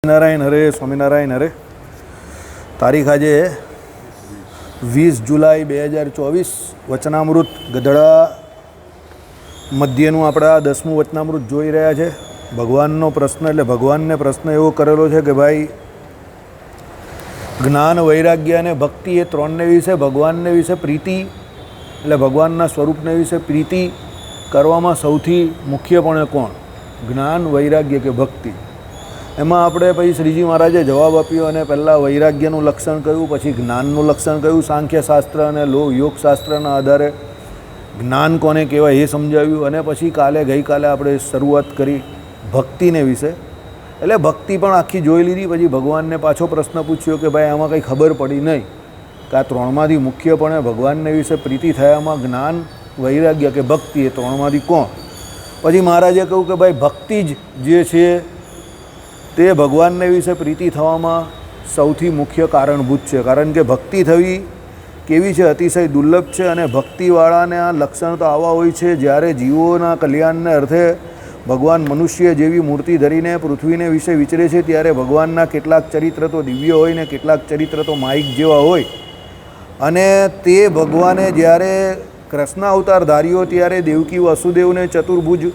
નારાયણ હરે સ્વામિનારાયણ હરે. તારીખ આજે 20 જુલાઈ 2024. વચનામૃત ગઢડા મધ્યનું આપણા 10મું વચનામૃત જોઈ રહ્યા છે. ભગવાનનો પ્રશ્ન એટલે ભગવાનને પ્રશ્ન એવો કરેલો છે કે ભાઈ જ્ઞાન, વૈરાગ્ય અને ભક્તિ એ ત્રણને વિશે, ભગવાનને વિશે પ્રીતિ એટલે ભગવાનના સ્વરૂપને વિશે પ્રીતિ કરવામાં સૌથી મુખ્યપણે કોણ? જ્ઞાન, વૈરાગ્ય કે ભક્તિ? એમાં આપણે પછી શ્રીજી મહારાજે જવાબ આપ્યો અને પહેલાં વૈરાગ્યનું લક્ષણ કહ્યું, પછી જ્ઞાનનું લક્ષણ કહ્યું. સાંખ્યશાસ્ત્ર અને યોગશાસ્ત્રના આધારે જ્ઞાન કોને કહેવાય એ સમજાવ્યું. અને પછી ગઈકાલે આપણે શરૂઆત કરી ભક્તિને વિશે. એટલે ભક્તિ પણ આખી જોઈ લીધી. પછી ભગવાનને પાછો પ્રશ્ન પૂછ્યો કે ભાઈ આમાં કંઈ ખબર પડી નહીં કે આ ત્રણમાંથી મુખ્યપણે ભગવાનને વિશે પ્રીતિ થયામાં જ્ઞાન, વૈરાગ્ય કે ભક્તિ એ ત્રણમાંથી કોણ? પછી મહારાજે કહ્યું કે ભાઈ ભક્તિ જ જે છે તે ભગવાનને વિશે પ્રીતિ થવામાં સૌથી મુખ્ય કારણભૂત છે. કારણ કે ભક્તિ થવી કેવી છે? અતિશય દુર્લભ છે. અને ભક્તિવાળાને આ લક્ષણ તો આવા હોય છે જ્યારે જીવોના કલ્યાણને અર્થે ભગવાન મનુષ્ય જેવી મૂર્તિ ધરીને પૃથ્વીને વિશે વિચરે છે ત્યારે ભગવાનના કેટલાક ચરિત્ર તો દિવ્ય હોય ને કેટલાક ચરિત્ર તો માઇક જેવા હોય. અને તે ભગવાને જ્યારે કૃષ્ણ અવતાર ધાર્યો ત્યારે દેવકી વસુદેવને ચતુર્ભુજ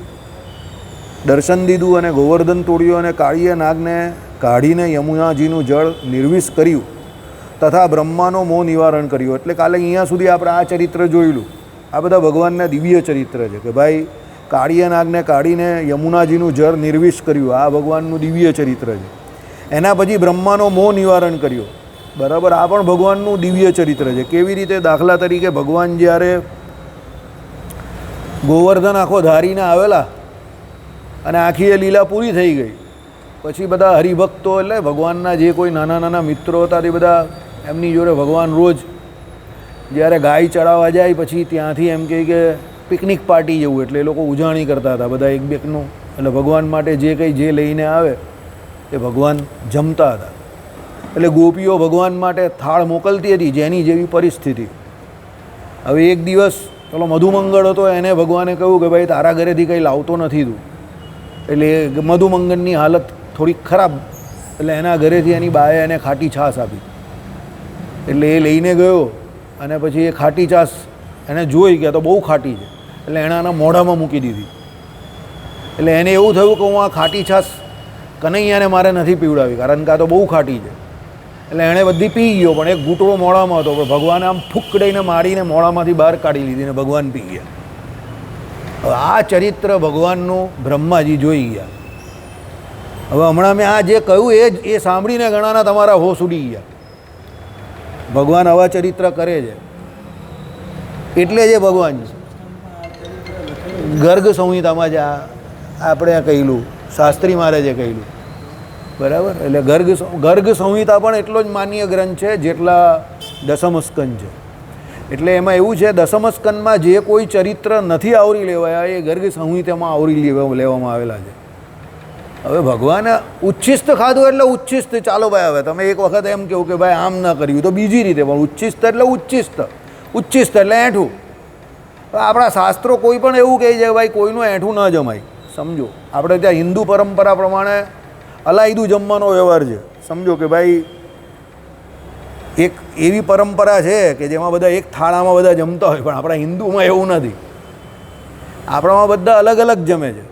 દર્શન દીધું અને ગોવર્ધન તોડ્યો અને કાળીય નાગને કાઢીને યમુનાજીનું જળ નિર્વિષ કર્યું તથા બ્રહ્માનો મોહ નિવારણ કર્યું. એટલે કાલે અહીંયા સુધી આપણે આ ચરિત્ર જોયેલું. આ બધા ભગવાનના દિવ્ય ચરિત્ર છે કે ભાઈ કાળીય નાગને કાઢીને યમુનાજીનું જળ નિર્વિષ કર્યું, આ ભગવાનનું દિવ્ય ચરિત્ર છે. એના પછી બ્રહ્માનો મોહ નિવારણ કર્યો, બરાબર, આ પણ ભગવાનનું દિવ્ય ચરિત્ર છે. કેવી રીતે? દાખલા તરીકે ભગવાન જ્યારે ગોવર્ધન આખો ધારીને આવેલા અને આખી એ લીલા પૂરી થઈ ગઈ પછી બધા હરિભક્તો એટલે ભગવાનના જે કોઈ નાના નાના મિત્રો હતા તે બધા એમની જોડે ભગવાન રોજ જ્યારે ગાય ચડાવવા જાય પછી ત્યાંથી એમ કહે કે પિકનિક પાર્ટી જેવું, એટલે એ લોકો ઉજાણી કરતા હતા બધા એક બેકનું. એટલે ભગવાન માટે જે કંઈ જે લઈને આવે એ ભગવાન જમતા હતા. એટલે ગોપીઓ ભગવાન માટે થાળ મોકલતી હતી જેની જેવી પરિસ્થિતિ. હવે એક દિવસ પેલો મધુમંગળ હતો, એને ભગવાને કહ્યું કે ભાઈ તારા ઘરેથી કંઈ લાવતો નથી તું. એટલે મધુમંગનની હાલત થોડીક ખરાબ, એટલે એના ઘરેથી એની બાએ એને ખાટી છાશ આપી. એટલે એ લઈને ગયો અને પછી એ ખાટી છાશ એને જોઈ ગયા તો બહુ ખાટી છે, એટલે એણે આના મોઢામાં મૂકી દીધી. એટલે એને એવું થયું કે હું આ ખાટી છાશ કનૈયાને મારે નથી પીવડાવી, કારણ કે આ તો બહુ ખાટી છે. એટલે એણે બધી પી ગયો, પણ એક ઘૂંટડો મોઢામાં હતો, પણ ભગવાને આમ ફૂંકડીને મારીને મોઢામાંથી બહાર કાઢી લીધી ને ભગવાન પી ગયા. હવે આ ચરિત્ર ભગવાનનું બ્રહ્માજી જોઈ ગયા. હવે હમણાં મેં આ જે કહ્યું એ સાંભળીને ઘણાના તમારા હોશ ઉડી ગયા. ભગવાન આવા ચરિત્ર કરે છે એટલે જે ભગવાન છે. ગર્ગ સંહિતામાં જ આપણે કહેલું, શાસ્ત્રી મહારાજે કહેલું, બરાબર. એટલે ગર્ગ સંહિતા પણ એટલો જ માન્ય ગ્રંથ છે જેટલા દસમ સ્કંદ છે. એટલે એમાં એવું છે, દસમ સ્કંદમાં જે કોઈ ચરિત્ર નથી આવરી લેવાયા એ ગર્ગ સંહિતામાં આવરી લેવામાં આવેલા છે. હવે ભગવાને ઉચ્છિષ્ટ ખાધું એટલે ઉચ્છિષ્ટ. ચાલો ભાઈ, હવે તમે એક વખત એમ કહો કે ભાઈ આમ ન કર્યું તો બીજી રીતે, પણ ઉચ્છિષ્ટ એટલે ઉચ્છિષ્ટ, ઉચ્છિષ્ટ એટલે એઠું. આપણા શાસ્ત્રો કોઈ પણ એવું કહે છે કે ભાઈ કોઈનું એઠું ન જમાય. સમજો, આપણે ત્યાં હિન્દુ પરંપરા પ્રમાણે અલાયદું જમવાનો વ્યવહાર છે. સમજો કે ભાઈ એક એવી પરંપરા છે કે જેમાં બધા એક થાળામાં બધા જમતા હોય, પણ આપણા હિન્દુમાં એવું નથી. આપણામાં બધા અલગ અલગ જમે છે.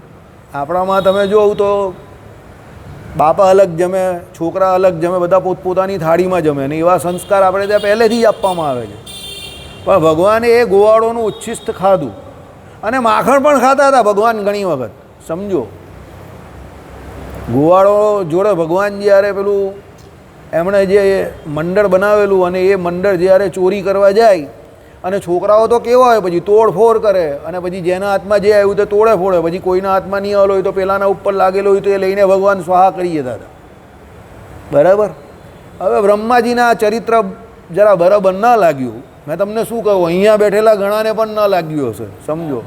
આપણામાં તમે જોવું તો બાપા અલગ જમે, છોકરા અલગ જમે, બધા પોતપોતાની થાળીમાં જમે ને એવા સંસ્કાર આપણે ત્યાં પહેલેથી જ આપવામાં આવે છે. પણ ભગવાને એ ગોવાળોનું ઉચ્છિષ્ટ ખાધું અને માખણ પણ ખાતા હતા ભગવાન ઘણી વખત. સમજો, ગોવાળો જોડે ભગવાન જ્યારે પેલું એમણે જે મંડળ બનાવેલું અને એ મંડળ જ્યારે ચોરી કરવા જાય અને છોકરાઓ તો કેવા હોય પછી તોડફોડ કરે અને પછી જેના હાથમાં જે આવ્યું તે તોડે ફોડે, પછી કોઈના હાથમાં નહીં આવેલો હોય તો પેલાના ઉપર લાગેલો હોય તો એ લઈને ભગવાન સ્વાહા કરી જતા હતા, બરાબર. હવે બ્રહ્માજીના આ ચરિત્ર જરા બરાબર ન લાગ્યું. મેં તમને શું કહું, અહીંયા બેઠેલા ઘણાને પણ ન લાગ્યું હશે. સમજો,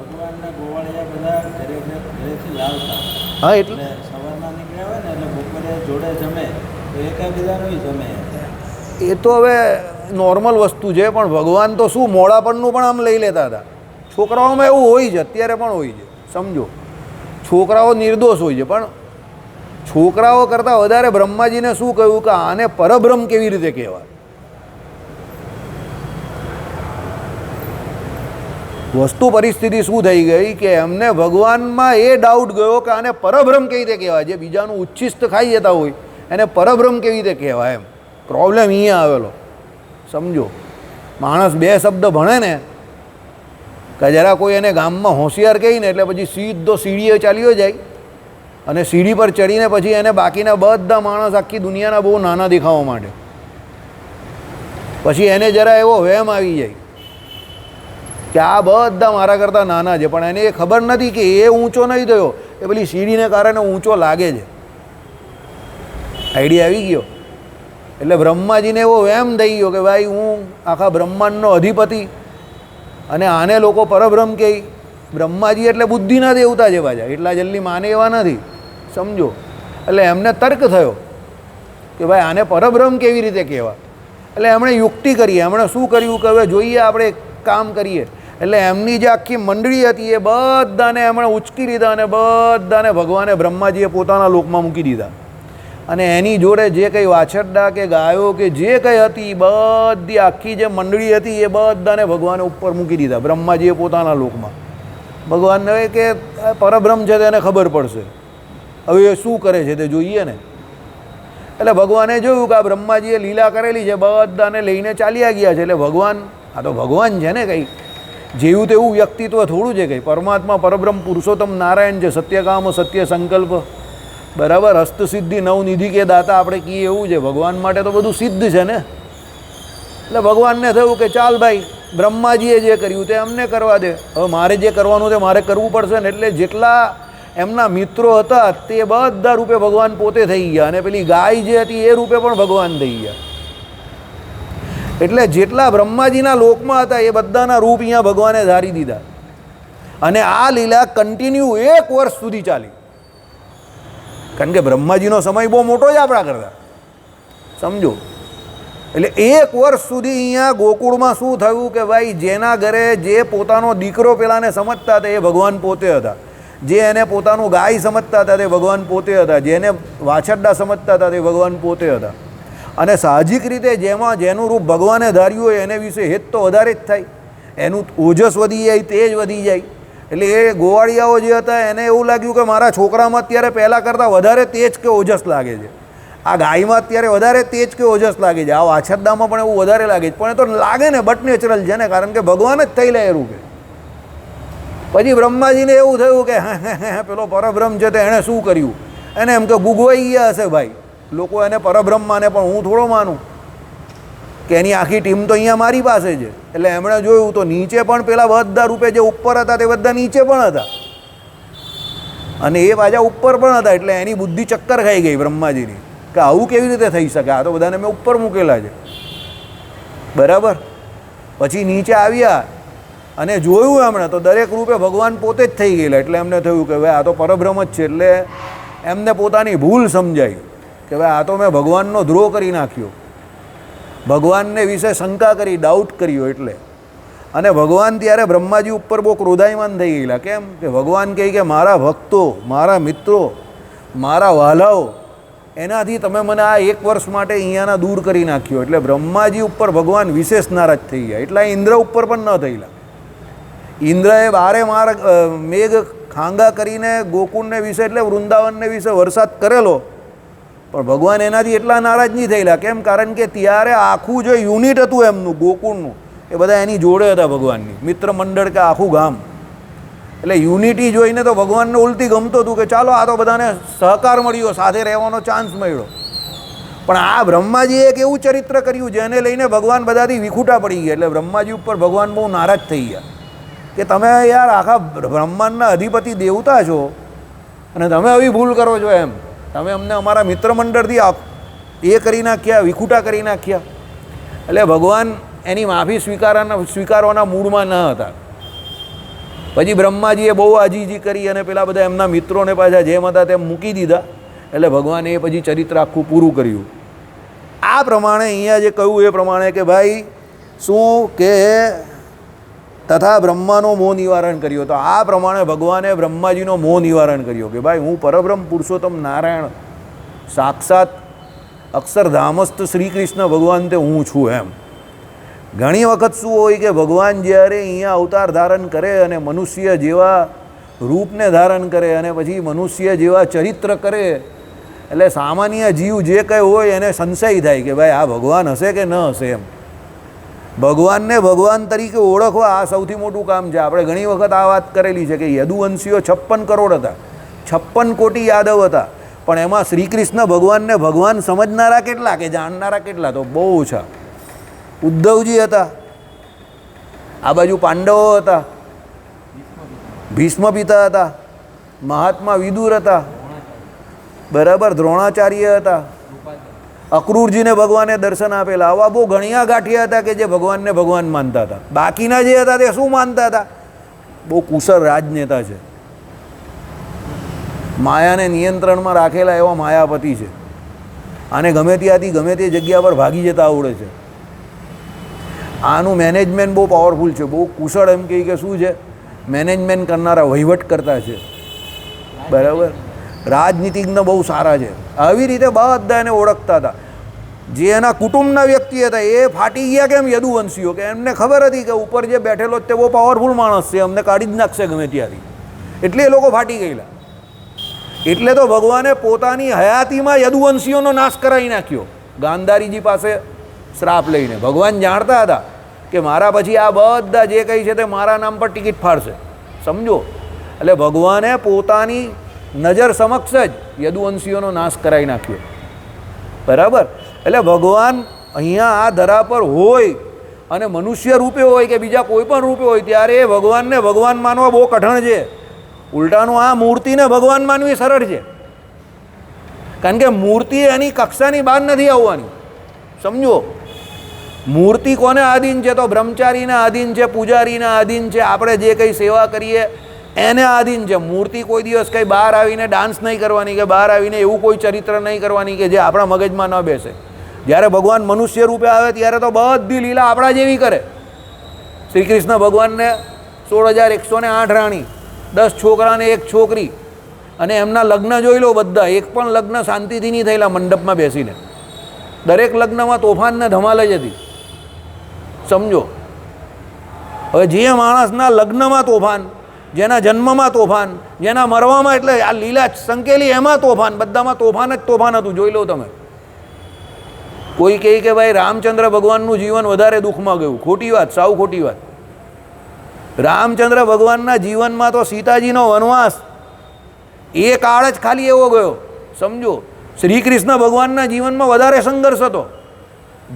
હા, એટલે એ તો હવે નોર્મલ વસ્તુ છે. પણ ભગવાન તો શું મોડાપણનું પણ આમ લઈ લેતા હતા. છોકરાઓમાં એવું હોય છે, અત્યારે પણ હોય છે. સમજો, છોકરાઓ નિર્દોષ હોય છે, પણ છોકરાઓ કરતાં વધારે બ્રહ્માજીને શું કહ્યું કે આને પરબ્રહ્મ કેવી રીતે કહેવાય? વસ્તુ પરિસ્થિતિ શું થઈ ગઈ કે એમને ભગવાનમાં એ ડાઉટ ગયો કે આને પરબ્રહ્મ કેવી રીતે કહેવાય? જે બીજાનું ઉચ્છિષ્ટ ખાઈ જતા હોય એને પરબ્રહ્મ કેવી રીતે કહેવાય? એમ પ્રોબ્લેમ અહીંયા આવેલો. સમજો, માણસ બે શબ્દ ભણે ને કે જરા કોઈ એને ગામમાં હોશિયાર કહી ને એટલે પછી સીધો સીડીએ ચાલ્યો જાય અને સીડી પર ચડીને પછી એને બાકીના બધા માણસ આખી દુનિયાના બહુ નાના દેખાવા માટે પછી એને જરા એવો વહેમ આવી જાય કે આ બધા મારા કરતાં નાના છે, પણ એને એ ખબર નથી કે એ ઊંચો નહીં થયો, એ પેલી સીડીને કારણે ઊંચો લાગે છે. આઈડિયા આવી ગયો? એટલે બ્રહ્માજીને એવો વહેમ થઈ ગયો કે ભાઈ હું આખા બ્રહ્માંડનો અધિપતિ અને આને લોકો પરબ્રહ્મ કહે. બ્રહ્માજી એટલે બુદ્ધિના દેવતા છે પાછા, એટલા જલ્દી માને એવા નથી. સમજો, એટલે એમને તર્ક થયો કે ભાઈ આને પરબ્રહ્મ કેવી રીતે કહેવાય? એટલે એમણે યુક્તિ કરી. એમણે શું કર્યું કે હવે જોઈએ આપણે કામ કરીએ. એટલે એમની જે આખી મંડળી હતી એ બધાને એમણે ઉચકી લીધા અને બધાને ભગવાને બ્રહ્માજીએ પોતાના લોકમાં મૂકી દીધા. અને એની જોડે જે કંઈ વાછરડા કે ગાયો કે જે કંઈ હતી બધી આખી જે મંડળી હતી એ બધાને ભગવાને ઉપર મૂકી દીધા બ્રહ્માજીએ પોતાના લોકમાં. ભગવાનને કે પરબ્રહ્મ છે તેને ખબર પડશે, હવે એ શું કરે છે તે જોઈએ ને. એટલે ભગવાને જોયું કે આ બ્રહ્માજીએ લીલા કરેલી છે, બધાને લઈને ચાલ્યા ગયા છે. એટલે ભગવાન, આ તો ભગવાન છે ને, કંઈ જેવું તેવું વ્યક્તિત્વ થોડું છે. કંઈ પરમાત્મા પરબ્રહ્મ પુરુષોત્તમ નારાયણ છે, સત્યકામ સત્ય સંકલ્પ, બરાબર, હસ્તસિદ્ધિ નવનિધિ કે દાતા આપણે કહીએ એવું છે. ભગવાન માટે તો બધું સિદ્ધ છે ને. એટલે ભગવાનને થયું કે ચાલ ભાઈ, બ્રહ્માજીએ જે કર્યું તે અમને કરવા દે, હવે મારે જે કરવાનું તે મારે કરવું પડશે ને. એટલે જેટલા એમના મિત્રો હતા તે બધા રૂપે ભગવાન પોતે થઈ ગયા અને પેલી ગાય જે હતી એ રૂપે પણ ભગવાન થઈ ગયા. એટલે જેટલા બ્રહ્માજીના લોકમાં હતા એ બધાના રૂપ અહીંયા ભગવાને ધારી દીધા. અને આ લીલા કન્ટિન્યુ 1 વર્ષ સુધી ચાલી. કારણ કે બ્રહ્માજીનો સમય બહુ મોટો જ આપણા કરતા, સમજો. એટલે 1 વર્ષ સુધી અહીંયા ગોકુળમાં શું થયું કે ભાઈ જેના ઘરે જે પોતાનો દીકરો પેલાને સમજતા હતા એ ભગવાન પોતે હતા, જે એને પોતાનું ગાય સમજતા હતા તે ભગવાન પોતે હતા, જેને વાછરડા સમજતા હતા તે ભગવાન પોતે હતા. અને સાહજિક રીતે જેમાં જેનું રૂપ ભગવાને ધાર્યું હોય એને વિશે હેત તો વધારે જ થાય, એનું ઓજસ વધી જાય, તેજ વધી જાય. એટલે એ ગોવાળિયાઓ જે હતા એને એવું લાગ્યું કે મારા છોકરામાં અત્યારે પહેલાં કરતાં વધારે તેજ કે ઓજસ લાગે છે, આ ગાયમાં અત્યારે વધારે તેજ કે ઓજસ લાગે છે, આ વાછરડામાં પણ એવું વધારે લાગે છે. પણ એ તો લાગે ને, બટ નેચરલ છે ને, કારણ કે ભગવાન જ થયેલા એ રૂપે. પછી બ્રહ્માજીને એવું થયું કે પેલો પરબ્રહ્મ છે તો એણે શું કર્યું, એને એમ કે ગુગવાઈ ગયા હશે ભાઈ, લોકો એને પરબ્રહ્મ માને પણ હું થોડો માનું કે એની આખી ટીમ તો અહીંયા મારી પાસે છે. એટલે એમણે જોયું તો નીચે પણ પેલા બધા રૂપે જે ઉપર હતા તે બધા નીચે પણ હતા અને એ પાછા ઉપર પણ હતા. એટલે એની બુદ્ધિ ચક્કર ખાઈ ગઈ બ્રહ્માજીની કે આવું કેવી રીતે થઈ શકે, આ તો બધાને મેં ઉપર મૂકેલા છે, બરાબર. પછી નીચે આવ્યા અને જોયું એમણે તો દરેક રૂપે ભગવાન પોતે જ થઈ ગયેલા. એટલે એમને થયું કે ભાઈ આ તો પરબ્રહ્મ જ છે. એટલે એમને પોતાની ભૂલ સમજાઈ કે ભાઈ આ તો મેં ભગવાનનો દ્રોહ કરી નાખ્યો, ભગવાનને વિશે શંકા કરી, ડાઉટ કર્યો. એટલે અને ભગવાન ત્યારે બ્રહ્માજી ઉપર બહુ ક્રોધાયમાન થઈ ગયેલા. કેમ કે ભગવાન કહે કે મારા ભક્તો, મારા મિત્રો, મારા વહાલાઓ, એનાથી તમે મને આ 1 વર્ષ માટે અહીંયાના દૂર કરી નાખ્યો. એટલે બ્રહ્માજી ઉપર ભગવાન વિશેષ નારાજ થઈ ગયા. એટલા ઇન્દ્ર ઉપર પણ ન થયેલા. ઇન્દ્રએ બારે માર મેઘ ખાંગા કરીને ગોકુળને વિશે એટલે વૃંદાવનને વિશે વરસાદ કરેલો, પણ ભગવાન એનાથી એટલા નારાજ નહીં થયેલા. કેમ? કારણ કે ત્યારે આખું જે યુનિટ હતું એમનું ગોકુળનું એ બધા એની જોડે હતા ભગવાનની, મિત્ર મંડળ કે આખું ગામ. એટલે યુનિટી જોઈને તો ભગવાનને ઉલટી ગમતું હતું કે ચાલો આ તો બધાને સહકાર મળ્યો, સાથે રહેવાનો ચાન્સ મળ્યો. પણ આ બ્રહ્માજીએ એક એવું ચરિત્ર કર્યું જેને લઈને ભગવાન બધાથી વિખૂટા પડી ગયા. એટલે બ્રહ્માજી ઉપર ભગવાન બહુ નારાજ થઈ ગયા કે તમે યાર આખા બ્રહ્માંડના અધિપતિ દેવતા છો અને તમે આવી ભૂલ કરો છો. એમ તમે અમને અમારા મિત્ર મંડળથી એ કરી નાખ્યા, વિખૂટા કરી નાખ્યા. એટલે ભગવાન એની માફી સ્વીકારવાના મૂડમાં ન હતા. પછી બ્રહ્માજીએ બહુ આજીજી કરી અને પેલા બધા એમના મિત્રોને પાછા જેમ હતા તેમ મૂકી દીધા. એટલે ભગવાને એ પછી ચરિત્ર આખું પૂરું કર્યું. આ પ્રમાણે અહીંયા જે કહ્યું એ પ્રમાણે કે ભાઈ શું કે તથા બ્રહ્માનો મોહ નિવારણ કર્યો. તો આ પ્રમાણે ભગવાને બ્રહ્માજીનો મોહ નિવારણ કર્યો કે ભાઈ હું પરબ્રહ્મ પુરુષોત્તમ નારાયણ સાક્ષાત અક્ષરધામસ્થ શ્રી કૃષ્ણ ભગવાન તે હું છું એમ. ઘણી વખત શું હોય કે ભગવાન જ્યારે અહીંયા અવતાર ધારણ કરે અને મનુષ્ય જેવા રૂપને ધારણ કરે અને પછી મનુષ્ય જેવા ચરિત્ર કરે એટલે સામાન્ય જીવ જે કંઈ હોય એને સંશય થાય કે ભાઈ આ ભગવાન હશે કે ન હશે એમ. ભગવાનને ભગવાન તરીકે ઓળખવા આ સૌથી મોટું કામ છે. આપણે ઘણી વખત આ વાત કરેલી છે કે યદુવંશીઓ 56 કરોડ હતા, 56 કોટી યાદવ હતા, પણ એમાં શ્રી કૃષ્ણ ભગવાનને ભગવાન સમજનારા કેટલા કે જાણનારા કેટલા? તો બહુ ઓછા. ઉદ્ધવજી હતા, આ બાજુ પાંડવો હતા, ભીષ્મ પિતા હતા, મહાત્મા વિદુર હતા, બરાબર, દ્રોણાચાર્ય હતા, અક્રૂરજીને ભગવાને દર્શન આપેલા. આવા બહુ ઘણિયા ગાંઠિયા હતા કે જે ભગવાનને ભગવાન માનતા હતા. બાકીના જે હતા તે શું માનતા હતા? બહુ કુશળ રાજનેતા છે, માયાને નિયંત્રણમાં રાખેલા એવા માયાપતિ છે, આને ગમે ત્યાંથી ગમે તે જગ્યા પર ભાગી જતા આવડે છે. આનું મેનેજમેન્ટ બહુ પાવરફુલ છે, બહુ કુશળ એમ કહે કે શું છે, મેનેજમેન્ટ કરનારા, વહીવટ કરતા છે, બરાબર, રાજનીતિજ્ઞ બહુ સારા છે. આવી રીતે બધા એને ઓળખતા હતા. જે એના કુટુંબના વ્યક્તિ હતા એ ફાટી ગયા કેમ? યદુવંશીઓ, કે એમને ખબર હતી કે ઉપર જે બેઠેલો તે બહુ પાવરફુલ માણસ છે, અમને કાઢી જ નાખશે ગમે ત્યાંથી, એટલે એ લોકો ફાટી ગયેલા. એટલે તો ભગવાને પોતાની હયાતીમાં યદુવંશીઓનો નાશ કરાવી નાખ્યો ગાંધારીજી પાસે શ્રાપ લઈને. ભગવાન જાણતા હતા કે મારા પછી આ બધા જે કંઈ છે તે મારા નામ પર ટિકિટ ફાડશે, સમજો. એટલે ભગવાને પોતાની નજર સમક્ષ જ યદુવંશીઓનો નાશ કરાવી નાખ્યો, બરાબર. એટલે ભગવાન અહીંયા આ ધરા પર હોય અને મનુષ્ય રૂપે હોય કે બીજા કોઈ પણ રૂપે હોય ત્યારે એ ભગવાનને ભગવાન માનવા બહુ કઠણ છે. ઉલટાનું આ મૂર્તિને ભગવાન માનવી સરળ છે, કારણ કે મૂર્તિ એની કક્ષાની બહાર નથી આવવાની, સમજો. મૂર્તિ કોને આધીન છે? તો બ્રહ્મચારીના આધીન છે, પૂજારીના આધીન છે, આપણે જે કંઈ સેવા કરીએ એને આધીન છે. મૂર્તિ કોઈ દિવસ કંઈ બહાર આવીને ડાન્સ નહીં કરવાની કે બહાર આવીને એવું કોઈ ચરિત્ર નહીં કરવાની કે જે આપણા મગજમાં ન બેસે. જ્યારે ભગવાન મનુષ્ય રૂપે આવે ત્યારે તો બધી લીલા આપણા જેવી કરે. શ્રી કૃષ્ણ ભગવાનને 16,108 રાણી, 10 છોકરા ને 1 છોકરી, અને એમના લગ્ન જોઈ લો બધા, એક પણ લગ્ન શાંતિથી નહીં થયેલા મંડપમાં બેસીને. દરેક લગ્નમાં તોફાન ને ધમાલ જ હતી, સમજો. હવે જે માણસના લગ્નમાં તોફાન, જેના જન્મમાં તોફાન, જેના મરવામાં, એટલે આ લીલા સંકેલી એમાં તોફાન, બધામાં તોફાન જ તોફાન હતું. જોઈ લો તમે. કોઈ કહે કે ભાઈ રામચંદ્ર ભગવાનનું જીવન વધારે દુઃખમાં ગયું, ખોટી વાત, સાવ ખોટી વાત. રામચંદ્ર ભગવાનના જીવનમાં તો સીતાજીનો વનવાસ એ કાળ જ ખાલી એવો ગયો, સમજો. શ્રી કૃષ્ણ ભગવાનના જીવનમાં વધારે સંઘર્ષ હતો.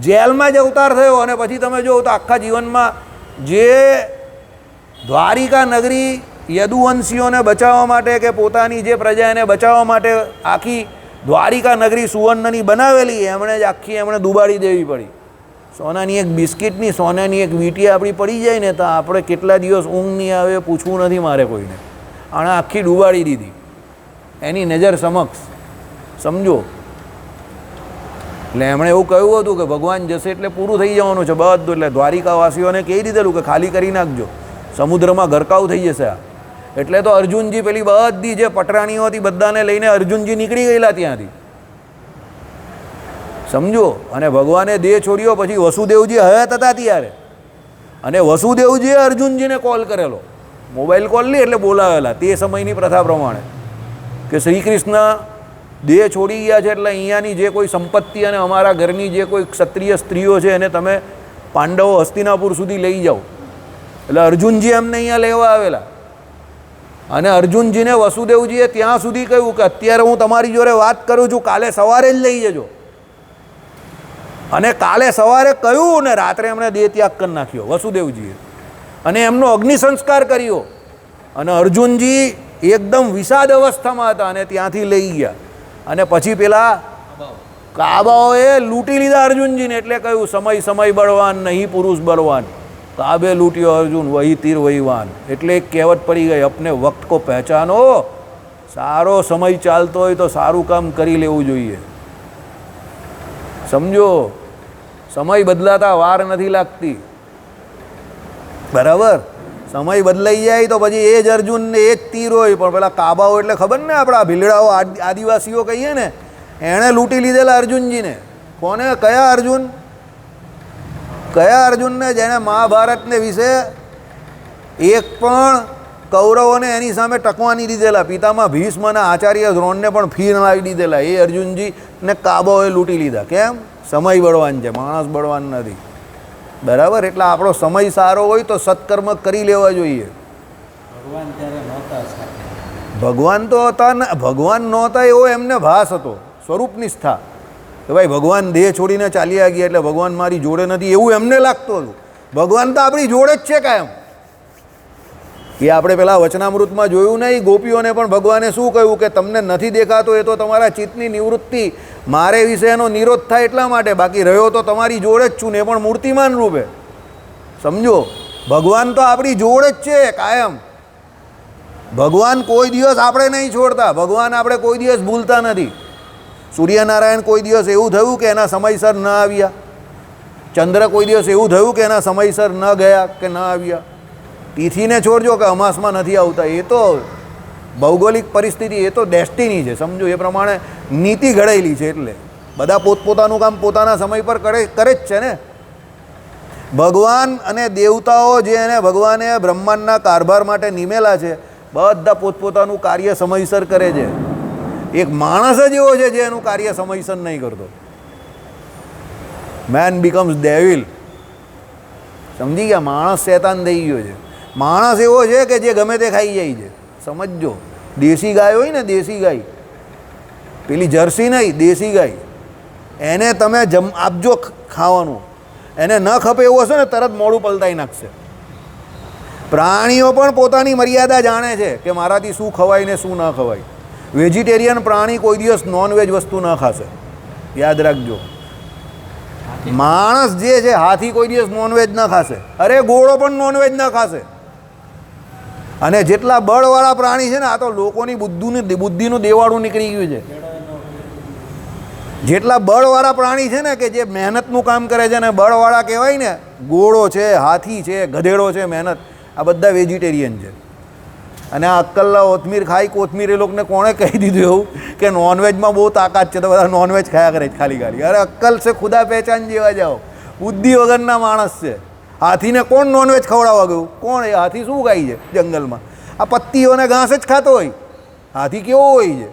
જેલમાં જ અવતાર થયો અને પછી તમે જો તો આખા જીવનમાં જે દ્વારિકા નગરી યદુવંશીઓને બચાવવા માટે કે પોતાની જે પ્રજા એને બચાવવા માટે આખી દ્વારિકા નગરી સુવર્ણની બનાવેલી, એમણે જ આખી એમણે દુબાડી દેવી પડી. સોનાની એક બિસ્કિટની, સોનાની એક વીંટી આપણી પડી જાય ને તો આપણે કેટલા દિવસ ઊંઘ નહીં આવે પૂછવું નથી મારે કોઈને. આણે આખી ડૂબાડી દીધી એની નજર સમક્ષ, સમજો. એટલે એમણે એવું કહ્યું હતું કે ભગવાન જશે એટલે પૂરું થઈ જવાનું છે બધું. એટલે દ્વારિકાવાસીઓને કહી દીધેલું કે ખાલી કરી નાખજો, સમુદ્રમાં ગરકાવ થઈ જશે આ. એટલે તો અર્જુનજી પેલી બધી જે પટરાણીઓ હતી બધાને લઈને અર્જુનજી નીકળી ગયેલા ત્યાંથી, સમજો. અને ભગવાને દેહ છોડ્યો પછી વસુદેવજી હયાત હતા ત્યારે, અને વસુદેવજીએ અર્જુનજીને કોલ કરેલો, મોબાઈલ કોલ નહીં એટલે બોલાવેલા તે સમયની પ્રથા પ્રમાણે કે શ્રી કૃષ્ણ દેહ છોડી ગયા છે એટલે અહીંયાની જે કોઈ સંપત્તિ અને અમારા ઘરની જે કોઈ ક્ષત્રિય સ્ત્રીઓ છે એને તમે પાંડવો હસ્તિનાપુર સુધી લઈ જાઓ. એટલે અર્જુનજી એમને અહીંયા લેવા આવેલા અને અર્જુનજીને વસુદેવજીએ ત્યાં સુધી કહ્યું કે અત્યારે હું તમારી જોડે વાત કરું છું, કાલે સવારે જ લઈ જજો. અને કાલે સવારે કહ્યું ને રાત્રે એમણે દેહ ત્યાગ કરી નાખ્યો વસુદેવજીએ, અને એમનો અગ્નિ સંસ્કાર કર્યો. અને અર્જુનજી એકદમ વિષાદ અવસ્થામાં હતા અને ત્યાંથી લઈ ગયા. અને પછી પેલા કાબાઓએ લૂંટી લીધા અર્જુનજીને, એટલે કહ્યું સમય સમય બળવાન નહીં પુરુષ બળવાન, કાબે લૂંટ્યો અર્જુન વહી તીર વહી વાન. એટલે એક કહેવત પડી ગઈ, અપને વક્ત કો પહેચાનો. સારો સમય ચાલતો હોય તો સારું કામ કરી લેવું જોઈએ, સમજો. સમય બદલાતા વાર નથી લાગતી, બરાબર. સમય બદલાઈ જાય તો પછી એ જ અર્જુન ને એ જ તીર હોય, પણ પેલા કાબાઓ એટલે ખબર ને આપણા ભીલડાઓ આદિવાસીઓ કહીએ ને એણે લૂંટી લીધેલા અર્જુનજીને. કોને? કયા અર્જુન? કયા અર્જુનને જેણે મહાભારતને વિશે એક પણ કૌરવોને એની સામે ટકવાની દીધેલા, પિતામાં ભીષ્મના આચાર્ય દ્રોણને પણ ફી લાવી દીધેલા એ અર્જુનજીને કાબોએ લૂંટી લીધા. કેમ? સમય બળવાન છે, માણસ બળવાન નથી. બરાબર? એટલે આપણો સમય સારો હોય તો સત્કર્મ કરી લેવા જોઈએ. ભગવાન તો હતા ને, ભગવાન નહોતા એવો એમને ભાસ હતો, સ્વરૂપ નિષ્ઠા કે ભાઈ ભગવાન દેહ છોડીને ચાલ્યા ગયા એટલે ભગવાન મારી જોડે નથી એવું એમને લાગતું હતું. ભગવાન તો આપણી જોડે જ છે કાયમ. એ આપણે પેલા વચનામૃતમાં જોયું નહીં, ગોપીઓને પણ ભગવાને શું કહ્યું કે તમને નથી દેખાતો એ તો તમારા ચિત્તની નિવૃત્તિ, મારે વિશે એનો નિરોધ થાય એટલા માટે, બાકી રહ્યો તો તમારી જોડે જ છું ને, એ પણ મૂર્તિમાન રૂપે. સમજો, ભગવાન તો આપણી જોડે જ છે કાયમ. ભગવાન કોઈ દિવસ આપણે નહીં છોડતા, ભગવાન આપણે કોઈ દિવસ ભૂલતા નથી. સૂર્યનારાયણ કોઈ દિવસ એવું થયું કે એના સમયસર ન આવ્યા? ચંદ્ર કોઈ દિવસ એવું થયું કે એના સમયસર ન ગયા કે ન આવ્યા? તિથિને છોડજો કે અમાસમાં નથી આવતા, એ તો ભૌગોલિક પરિસ્થિતિ, એ તો ડેસ્ટિની છે. સમજો, એ પ્રમાણે નીતિ ઘડાયેલી છે. એટલે બધા પોતપોતાનું કામ પોતાના સમય પર કરે જ છે ને. ભગવાન અને દેવતાઓ જે એને ભગવાને બ્રહ્માંડના કારભાર માટે નિમેલા છે, બધા પોતપોતાનું કાર્ય સમયસર કરે છે. એક માણસ જ એવો છે જે એનું કાર્ય સમયસર નહીં કરતો. Man becomes devil. સમજી ગયા? માણસ શેતાન થઈ ગયો છે. માણસ એવો છે કે જે ગમે તે ખાઈ જાય છે. સમજજો, દેશી ગાય હોય ને, દેશી ગાય, પેલી જર્સી નહીં, દેશી ગાય, એને તમે આપજો ખાવાનું, એને ન ખપે એવું હશે ને તરત મોડું પલટાઈ નાખશે. પ્રાણીઓ પણ પોતાની મર્યાદા જાણે છે કે મારાથી શું ખવાય ને શું ન ખવાય. વેજીટેરિયન પ્રાણી કોઈ દિવસ નોનવેજ વસ્તુ ન ખાશે, યાદ રાખજો. માણસ જે છે, હાથી કોઈ દિવસ નોનવેજ ન ખાશે. અરે ઘોડો પણ નોનવેજ ન ખાશે. અને જેટલા બળવાળા પ્રાણી છે ને, આ તો લોકોની બુદ્ધિનું દેવાળું નીકળી ગયું છે. જેટલા બળવાળા પ્રાણી છે ને, કે જે મહેનતનું કામ કરે છે ને, બળવાળા કહેવાય ને, ઘોડો છે, હાથી છે, ગધેડો છે, મહેનત, આ બધા વેજીટેરિયન છે. અને આ અક્કલના કોથમીર ખાઈ, કોથમીર એ લોકોને કોણે કહી દીધું એવું કે નોનવેજમાં બહુ તાકાત છે તો બધા નોનવેજ ખાયા કરે છે ખાલી ખાલી. અરે અક્કલ છે, ખુદા પહેચાન જેવા જાઓ, બુદ્ધિ વગરના માણસ છે. હાથીને કોણ નોનવેજ ખવડાવવા ગયું? કોણ? એ હાથી શું ખાય છે જંગલમાં? આ પત્તીઓને ઘાસ જ ખાતો હોય. હાથી કેવો હોય છે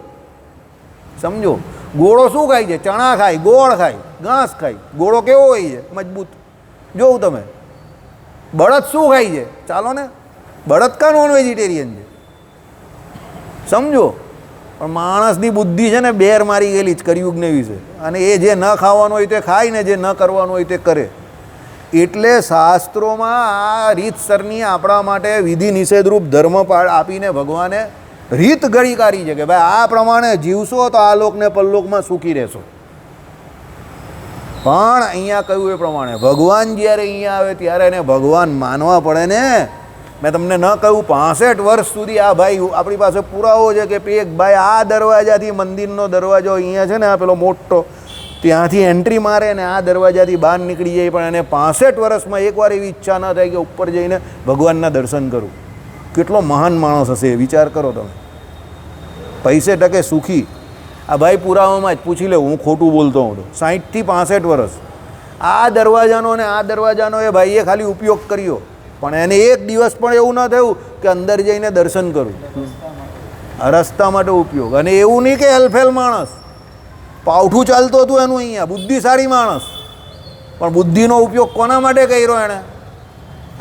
સમજો. ઘોડો શું ખાય છે? ચણા ખાય, ગોળ ખાય, ઘાસ ખાય. ઘોડો કેવો હોય છે? મજબૂત. જોવું તમે. બળદ શું ખાય છે? ચાલો ને, બળદ કા નોન વેજીટેરિયન છે. સમજો. પણ માણસની બુદ્ધિ છે ને બેર મારી ગયેલી જ કળિયુગને વિશે. અને એ જે ન ખાવાનું હોય તે ખાય ને જે ન કરવાનું હોય તે કરે. એટલે શાસ્ત્રોમાં આ રીતસરની આપણા માટે વિધિ નિષેધરૂપ ધર્મ આપીને ભગવાને રીત ઘડી કાઢી છે કે ભાઈ આ પ્રમાણે જીવશો તો આ લોકને પરલોકમાં સુખી રહેશો. પણ અહીંયા કહ્યું એ પ્રમાણે ભગવાન જ્યારે અહીંયા આવે ત્યારે એને ભગવાન માનવા પડે ને. મેં તમને ન કહ્યું 65 વર્ષ સુધી આ ભાઈ આપણી પાસે પુરાવો છે કે એક ભાઈ આ દરવાજાથી, મંદિરનો દરવાજો અહીંયા છે ને, આ પેલો મોટો, ત્યાંથી એન્ટ્રી મારે ને આ દરવાજાથી બહાર નીકળી જાય, પણ એને 65 વર્ષમાં એકવાર એવી ઈચ્છા ન થાય કે ઉપર જઈને ભગવાનના દર્શન કરું. કેટલો મહાન માણસ હશે વિચાર કરો તમે. પૈસે ટકે સુખી. આ ભાઈ પુરાવામાં જ પૂછી લે, હું ખોટું બોલતો હું તો. 60 થી 65 વર્ષ આ દરવાજાનો ને આ દરવાજાનો એ ભાઈએ ખાલી ઉપયોગ કર્યો, પણ એને એક દિવસ પણ એવું ન થયું કે અંદર જઈને દર્શન કરું. રસ્તા માટે ઉપયોગ. અને એવું નહીં કે હેલફેલ માણસ, પાવઠું ચાલતું હતું એનું અહીંયા, બુદ્ધિશાળી માણસ, પણ બુદ્ધિનો ઉપયોગ કોના માટે કર્યો એણે?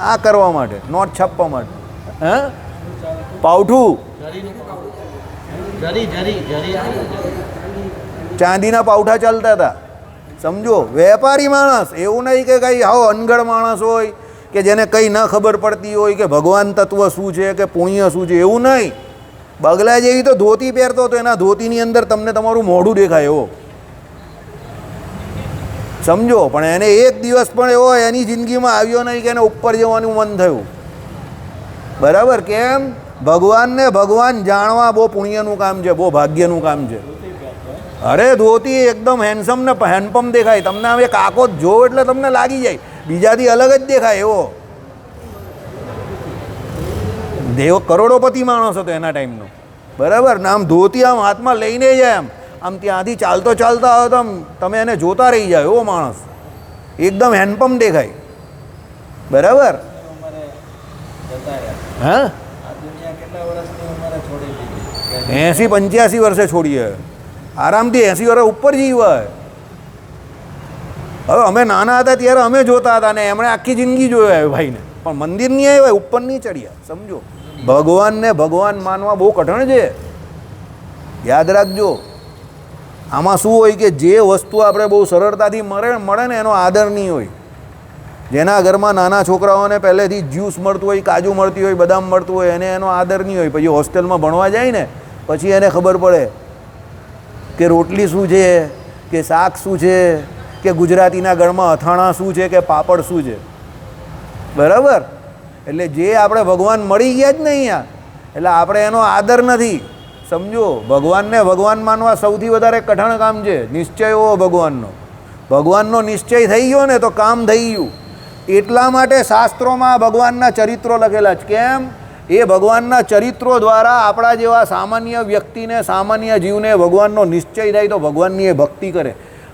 આ કરવા માટે, નોટ છાપવા માટે. હે? પાવઠું, ચાંદીના પાવઠા ચાલતા હતા. સમજો, વેપારી માણસ. એવું નહીં કે કંઈ આવો અનગઢ માણસ હોય કે જેને કંઈ ન ખબર પડતી હોય કે ભગવાન તત્વ શું છે કે પુણ્ય શું છે, એવું નહીં. બગલા જેવી તો ધોતી પહેરતો હતો, એના ધોતીની અંદર તમને તમારું મોઢું દેખાય એવો. સમજો. પણ એને એક દિવસ પણ એવો એની જિંદગીમાં આવ્યો નહીં કે એને ઉપર જવાનું મન થયું. બરાબર? કેમ? ભગવાનને ભગવાન જાણવા બહુ પુણ્યનું કામ છે, બહુ ભાગ્યનું કામ છે. અરે ધોતી એકદમ હેન્ડસમ ને હેન્ડપંપ દેખાય તમને. હવે કાકો જો એટલે તમને લાગી જાય બીજાથી અલગ જ દેખાય એવો. દેવ કરોડોપતિ માણસ હતો એના ટાઈમનો. બરાબર? ને આમ ધોતી આમ હાથમાં લઈને જાય, આમ આમ ત્યાંથી ચાલતો ચાલતા આવે તો તમે એને જોતા રહી જાય એવો માણસ, એકદમ હેન્ડપંપ દેખાય. બરાબર? હા, 80-85 વર્ષે છોડીએ, આરામથી 80 વર્ષ ઉપર જીવાય. હવે અમે નાના હતા ત્યારે અમે જોતા હતા ને એમણે આખી જિંદગી જોયા ભાઈને, પણ મંદિર નહીં આવ્યા, ઉપર નહીં ચડ્યા. સમજો, ભગવાનને ભગવાન માનવા બહુ કઠણ છે, યાદ રાખજો. આમાં શું હોય કે જે વસ્તુ આપણે બહુ સરળતાથી મળે ને એનો આદર નહીં હોય. જેના ઘરમાં નાના છોકરાઓને પહેલેથી જ્યુસ મળતું હોય, કાજુ મળતી હોય, બદામ મળતું હોય, એને એનો આદર નહીં હોય. પછી હોસ્ટેલમાં ભણવા જાય ને પછી એને ખબર પડે કે રોટલી શું છે, કે શાક શું છે, કે ગુજરાતીના ઘરમાં અથાણા શું છે, કે પાપડ શું છે. બરાબર? એટલે જે આપણે ભગવાન મળી ગયા જ ને અહીંયા, એટલે આપણે એનો આદર નથી. સમજો, ભગવાનને ભગવાન માનવા સૌથી વધારે કઠણ કામ છે. નિશ્ચય હોવો ભગવાનનો, ભગવાનનો નિશ્ચય થઈ ગયો ને તો કામ થઈ ગયું. એટલા માટે શાસ્ત્રોમાં ભગવાનના ચરિત્રો લખેલા છે. કેમ? એ ભગવાનના ચરિત્રો દ્વારા આપણા જેવા સામાન્ય વ્યક્તિને, સામાન્ય જીવને ભગવાનનો નિશ્ચય થાય તો ભગવાનની એ ભક્તિ કરે,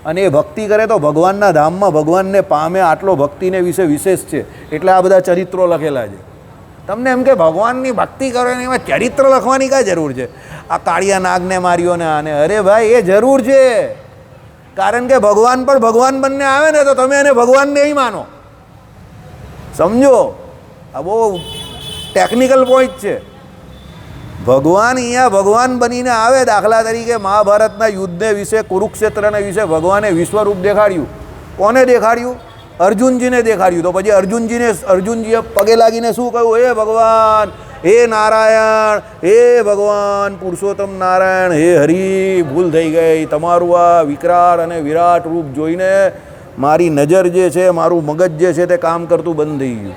અને એ ભક્તિ કરે તો ભગવાનના ધામમાં ભગવાનને પામે. આટલો ભક્તિને વિશે વિશેષ છે, એટલે આ બધા ચરિત્રો લખેલા છે. તમને એમ કે ભગવાનની ભક્તિ કરો ને એમાં ચરિત્ર લખવાની કાંઈ જરૂર છે? આ કાળિયા નાગને માર્યો ને આને, અરે ભાઈ એ જરૂર છે, કારણ કે ભગવાન પણ ભગવાન બંને આવે ને તો તમે એને ભગવાન નહીં માનો. સમજો, આ બહુ ટેકનિકલ પોઈન્ટ છે. ભગવાન અહીંયા ભગવાન બનીને આવે. દાખલા તરીકે મહાભારતના યુદ્ધને વિશે, કુરુક્ષેત્રને વિશે ભગવાને વિશ્વરૂપ દેખાડ્યું. કોને દેખાડ્યું? અર્જુનજીને દેખાડ્યું. તો પછી અર્જુનજીએ પગે લાગીને શું કહ્યું? હે ભગવાન, હે નારાયણ, હે ભગવાન પુરુષોત્તમ નારાયણ, હે હરિ, ભૂલ થઈ ગઈ. તમારું આ વિકરાળ અને વિરાટ રૂપ જોઈને મારી નજર જે છે, મારું મગજ જે છે તે કામ કરતું બંધ થઈ ગયું.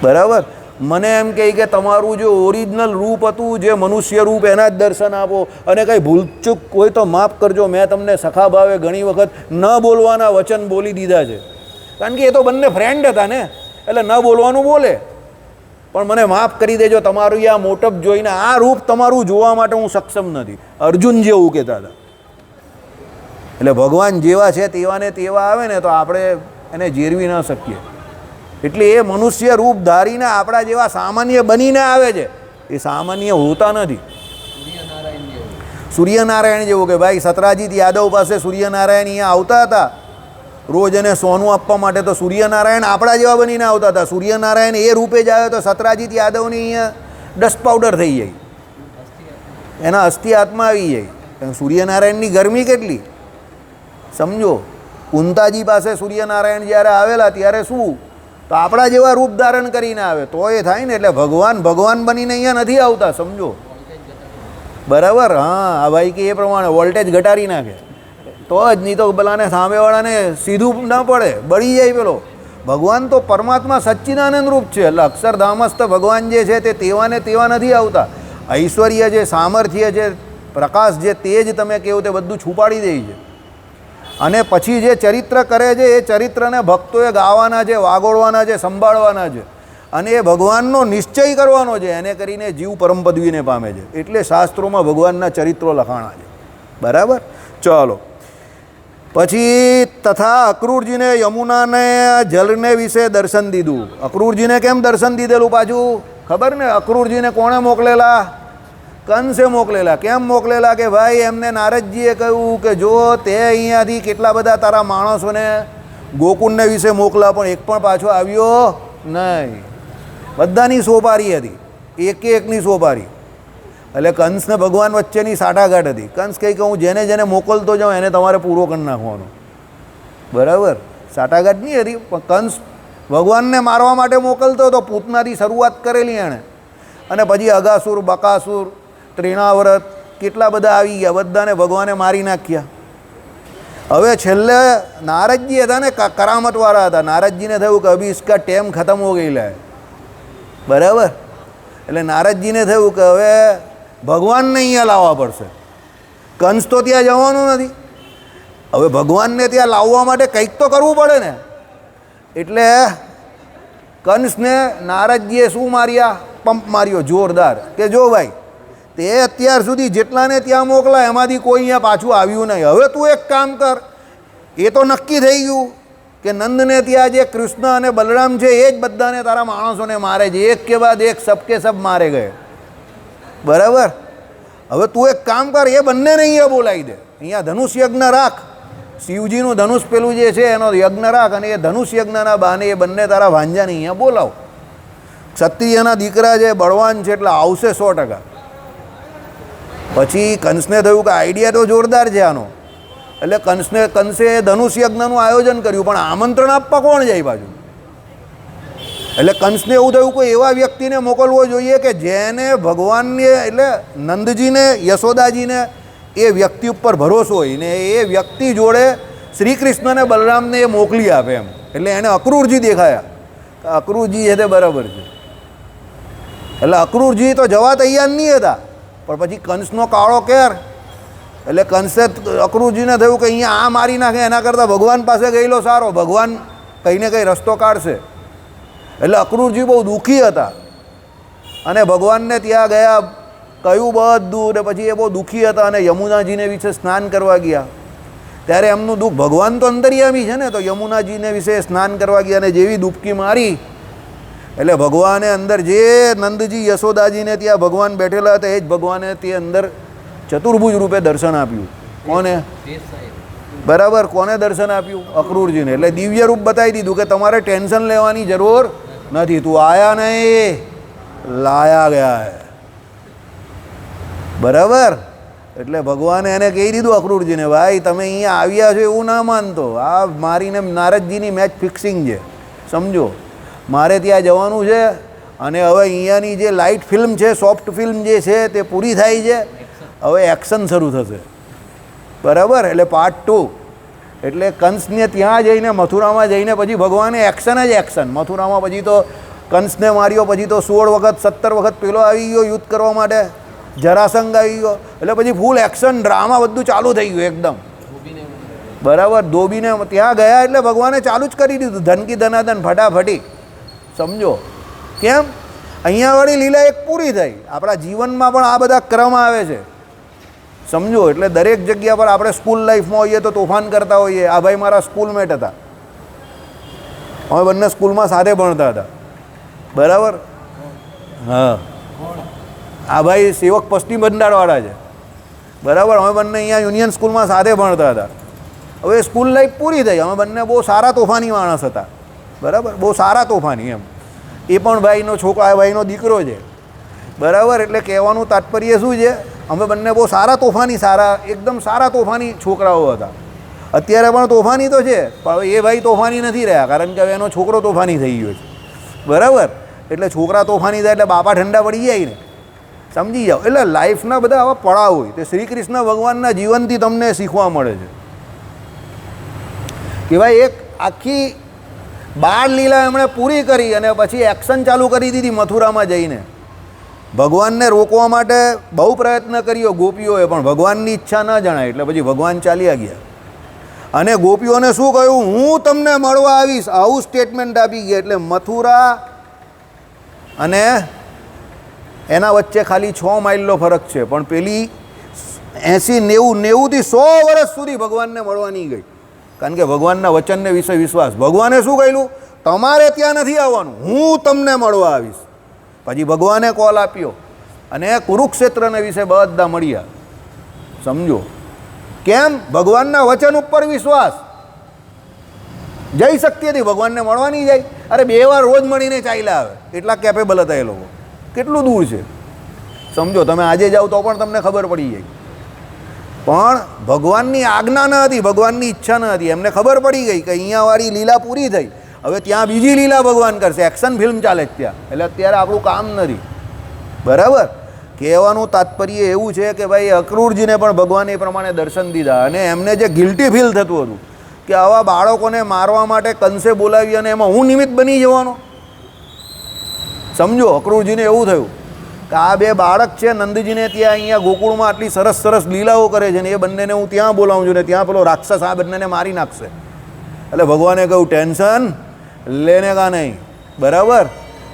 બરાબર? મને એમ કહે કે તમારું જે ઓરિજિનલ રૂપ હતું, જે મનુષ્ય રૂપ, એના જ દર્શન આપો, અને કંઈ ભૂલચૂક હોય તો માફ કરજો. મેં તમને સખા ભાવે ઘણી વખત ન બોલવાના વચન બોલી દીધા છે, કારણ કે એ તો બંને ફ્રેન્ડ હતા ને, એટલે ન બોલવાનું બોલે. પણ મને માફ કરી દેજો, તમારું આ મોટપ જોઈને આ રૂપ તમારું જોવા માટે હું સક્ષમ નથી. અર્જુન જેવું કહેતા હતા. એટલે ભગવાન જેવા છે તેવા ને તેવા આવે ને તો આપણે એને જેરવી ન શકીએ. એટલે એ મનુષ્ય રૂપ ધારીને આપણા જેવા સામાન્ય બનીને આવે છે, એ સામાન્ય હોતા નથી. સૂર્યનારાયણ જેવું કે ભાઈ સત્રાજીત યાદવ પાસે સૂર્યનારાયણ અહીંયા આવતા હતા રોજ એને સોનું આપવા માટે, તો સૂર્યનારાયણ આપણા જેવા બનીને આવતા હતા. સૂર્યનારાયણ એ રૂપે જ આવે તો સત્રાજીત યાદવની અહીંયા ડસ્ટ પાવડર થઈ જાય, એના અસ્થિ હાથમાં આવી જાય. સૂર્યનારાયણની ગરમી કેટલી સમજો. કુંતાજી પાસે સૂર્યનારાયણ જ્યારે આવેલા ત્યારે શું, તો આપણા જેવા રૂપ ધારણ કરીને આવે તો એ થાય ને. એટલે ભગવાન ભગવાન બનીને અહીંયા નથી આવતા. સમજો, બરાબર? હા, આ ભાઈ કે એ પ્રમાણે વોલ્ટેજ ઘટાડી નાખે તો જ, નહીં તો પેલાને સામેવાળાને સીધું ન પડે, બળી જાય પેલો. ભગવાન તો પરમાત્મા સચ્ચિદાનંદ રૂપ છે. એટલે અક્ષરધામસ્થ ભગવાન જે છે તે તેવા ને તેવા નથી આવતા. ઐશ્વર્ય છે, સામર્થ્ય છે, પ્રકાશ છે, તેજ તમે કહો તે બધું છુપાડી દે છે. અને પછી જે ચરિત્ર કરે છે એ ચરિત્રને ભક્તોએ ગાવાના છે, વાગોળવાના છે, સંભાળવાના છે, અને એ ભગવાનનો નિશ્ચય કરવાનો છે. એને કરીને જીવ પરમ પદવીને પામે છે. એટલે શાસ્ત્રોમાં ભગવાનના ચરિત્રો લખાણા છે. બરાબર? ચાલો, પછી તથા અક્રૂરજીને યમુનાને જલને વિશે દર્શન દીધું. અક્રૂરજીને કેમ દર્શન દીધેલું પાછું ખબર ને? અક્રૂરજીને કોણે મોકલેલા? કંસે મોકલેલા. કેમ મોકલેલા? કે ભાઈ એમને નારદજીએ કહ્યું કે જો તે અહીંયાથી કેટલા બધા તારા માણસોને ગોકુળને વિશે મોકલા, પણ એક પણ પાછો આવ્યો નહીં. બધાની સોપારી હતી, એકે એકની સોપારી. એટલે કંસને ભગવાન વચ્ચેની સાટાઘાટ હતી. કંસ કહે કે હું જેને જેને મોકલતો જાઉં એને તમારે પૂરો કરી નાખવાનો. બરાબર? સાટાઘાટ નહીં હતી, પણ કંસ ભગવાનને મારવા માટે મોકલતો હતો. પૂતનાથી શરૂઆત કરેલી એણે, અને પછી અગાસુર, બકાસુર, ત્રિણાવ્રત કેટલા બધા આવી ગયા, બધાને ભગવાને મારી નાખ્યા. હવે છેલ્લે નારદજી હતા ને, કરામતવાળા હતા. નારદજીને થયું કે અભી ઇસકા ટેમ ખતમ હો ગયેલા હે. બરાબર? એટલે નારદજીને થયું કે હવે ભગવાનને અહીંયા લાવવા પડશે. કંસ તો ત્યાં જવાનું નથી, હવે ભગવાનને ત્યાં લાવવા માટે કંઈક તો કરવું પડે ને. એટલે કંસને નારદજીએ શું માર્યા? પંપ માર્યો જોરદાર, કે જો ભાઈ તે અત્યાર સુધી જેટલાને ત્યાં મોકલા એમાંથી કોઈ અહીંયા પાછું આવ્યું નહીં. હવે તું એક કામ કર, એ તો નક્કી થઈ ગયું કે નંદને ત્યાં જે કૃષ્ણ અને બલરામ છે એ જ બધાને તારા માણસોને મારે છે, એક કે બાદ એક સબકે સબ મારે ગયે. બરાબર. હવે તું એક કામ કર, એ બંનેને અહીંયા બોલાવી દે, અહીંયા ધનુષ યજ્ઞ રાખ, શિવજીનું ધનુષ પેલું જે છે એનો યજ્ઞ રાખ, અને એ ધનુષ યજ્ઞના બહાને એ બંને તારા ભાંજાને અહીંયા બોલાવ. ક્ષત્રિયના દીકરા છે, બળવાન છે, એટલે આવશે 100%. પછી કંસને થયું કે આઈડિયા તો જોરદાર છે આનો, એટલે કંસે ધનુષ યજ્ઞનું આયોજન કર્યું, પણ આમંત્રણ આપવા કોણ જાય બાજુ? એટલે કંસને એવું થયું કે એવા વ્યક્તિને મોકલવો જોઈએ કે જેને ભગવાનને એટલે નંદજીને યશોદાજીને એ વ્યક્તિ ઉપર ભરોસો હોય ને એ વ્યક્તિ જોડે શ્રી કૃષ્ણને બલરામને એ મોકલી આપે એમ. એટલે એને અક્રૂરજી દેખાયા, અક્રૂરજી છે તે બરાબર છે. એટલે અક્રૂરજી તો જવા તૈયાર નહીં હતા, પણ પછી કંસનો કાળો કેર, એટલે કંસે અક્રૂરજીને થયું કે અહીંયા આ મારી નાખે એના કરતાં ભગવાન પાસે ગયેલો સારો, ભગવાન કંઈ ને કંઈ રસ્તો કાઢશે. એટલે અક્રૂરજી બહુ દુઃખી હતા અને ભગવાનને ત્યાં ગયા, કહ્યું બધું, ને પછી એ બહુ દુઃખી હતા અને યમુનાજીને વિશે સ્નાન કરવા ગયા. ત્યારે એમનું દુઃખ, ભગવાન તો અંતર્યામી છે ને, તો યમુનાજીને વિશે સ્નાન કરવા ગયા અને જેવી ડૂબકી મારી એટલે ભગવાને અંદર જે નંદજી યશોદાજીને ત્યાં ભગવાન બેઠેલા હતા એ જ ભગવાને તે અંદર ચતુર્ભુજ રૂપે દર્શન આપ્યું. કોને? બરાબર. કોને દર્શન આપ્યું? અક્રૂરજીને. એટલે દિવ્ય રૂપ બતાવી દીધું કે તમારે ટેન્શન લેવાની જરૂર નથી, તું આયા નહીં, લાયા ગયા. બરાબર. એટલે ભગવાને એને કહી દીધું અક્રૂરજીને, ભાઈ તમે અહીંયા આવ્યા છો એવું ના માનતો, આ મારીને નારદજીની મેચ ફિક્સિંગ છે, સમજો. મારે ત્યાં જવાનું છે અને હવે અહીંયાની જે લાઇટ ફિલ્મ છે, સોફ્ટ ફિલ્મ જે છે તે પૂરી થાય છે, હવે એક્શન શરૂ થશે. બરાબર. એટલે પાર્ટ 2. એટલે કંસને ત્યાં જઈને મથુરામાં જઈને પછી ભગવાને એક્શન જ એક્શન. મથુરામાં પછી તો કંસને માર્યો, પછી તો 16 વખત 17 વખત પેલો આવી ગયો યુદ્ધ કરવા માટે, જરાસંઘ આવી ગયો, એટલે પછી ફૂલ એક્શન ડ્રામા બધું ચાલુ થઈ ગયું એકદમ. બરાબર. ધોબીને ત્યાં ગયા એટલે ભગવાને ચાલુ જ કરી દીધું, ધનકી ધનાધન ફટાફટી, સમજો. કેમ? અહીંયા વાળી લીલા એક પૂરી થઈ. આપણા જીવનમાં પણ આ બધા ક્રમ આવે છે, સમજો. એટલે દરેક જગ્યા પર આપણે સ્કૂલ લાઈફમાં હોઈએ તો તોફાન કરતા હોઈએ. આ ભાઈ મારા સ્કૂલમેટ હતા, અમે બંને સ્કૂલમાં સાથે ભણતા હતા. બરાબર. હા, આ ભાઈ સેવક પશ્ચિમ બંધારવાળા છે. બરાબર. અમે બંને અહીંયા યુનિયન સ્કૂલમાં સાથે ભણતા હતા. હવે સ્કૂલ લાઈફ પૂરી થઈ, અમે બંને બહુ સારા તોફાની માણસ હતા. બરાબર. બહુ સારા તોફાની એમ. એ પણ ભાઈનો છોકરો, આ ભાઈનો દીકરો છે. બરાબર. એટલે કહેવાનું તાત્પર્ય શું છે, અમે બંને બહુ સારા તોફાની, સારા એકદમ સારા તોફાની છોકરાઓ હતા. અત્યારે પણ તોફાની તો છે, પણ હવે એ ભાઈ તોફાની નથી રહ્યા, કારણ કે હવે એનો છોકરો તોફાની થઈ ગયો છે. બરાબર. એટલે છોકરા તોફાની થાય એટલે બાપા ઠંડા પડી જાય ને, સમજી જાઓ. એટલે લાઈફના બધા આવા પડાવ હોય તે શ્રી કૃષ્ણ ભગવાનના જીવનથી તમને શીખવા મળે છે કે ભાઈ એક આખી બાળ લીલા એમણે પૂરી કરી અને પછી એક્શન ચાલુ કરી દીધી મથુરામાં જઈને. ભગવાનને રોકવા માટે બહુ પ્રયત્ન કર્યો ગોપીઓએ, પણ ભગવાનની ઈચ્છા ન જણાય એટલે પછી ભગવાન ચાલ્યા ગયા. અને ગોપીઓને શું કહ્યું? હું તમને મળવા આવીશ, આવું સ્ટેટમેન્ટ આપી ગયા. એટલે મથુરા અને એના વચ્ચે ખાલી 6 માઇલનો ફરક છે, પણ પેલી 80, 90, 90થી 100 વર્ષ સુધી ભગવાનને મળવા નહીં ગઈ, કારણ કે ભગવાનના વચનને વિશે વિશ્વાસ. ભગવાને શું કહ્યું? તમારે ત્યાં નથી આવવાનું, હું તમને મળવા આવીશ. પછી ભગવાને કોલ આપ્યો અને કુરુક્ષેત્રને વિશે બધા મળ્યા, સમજો. કેમ? ભગવાનના વચન ઉપર વિશ્વાસ. જઈ શકતી હતી, ભગવાનને મળવા નહીં જાય. અરે 2 વાર રોજ મળીને ચાલ્યા આવે, એટલા કેપેબલ હતા એ લોકો. કેટલું દૂર છે, સમજો. તમે આજે જાઓ તો પણ તમને ખબર પડી જાય. પણ ભગવાનની આજ્ઞા ન હતી, ભગવાનની ઈચ્છા ન હતી. એમને ખબર પડી ગઈ કે અહીંયા વાળી લીલા પૂરી થઈ, હવે ત્યાં બીજી લીલા ભગવાન કરશે. એક્શન ફિલ્મ ચાલે ત્યાં, એટલે અત્યારે આપણું કામ નથી. બરાબર. કહેવાનું તાત્પર્ય એવું છે કે ભાઈ અક્રૂરજીને પણ ભગવાન એ પ્રમાણે દર્શન દીધા અને એમને જે ગિલ્ટી ફીલ થતું હતું કે આવા બાળકોને મારવા માટે કંસે બોલાવી અને એમાં હું નિમિત્ત બની જવાનો, સમજો. અક્રૂરજીને એવું થયું કે આ 2 બાળક છે નંદજીને ત્યાં અહીંયા ગોકુળમાં આટલી સરસ સરસ લીલાઓ કરે છે ને એ બંનેને હું ત્યાં બોલાવું છું ને ત્યાં પેલો રાક્ષસ આ બંનેને મારી નાખશે. એટલે ભગવાને કહ્યું ટેન્શન લેને કા નહીં. બરાબર.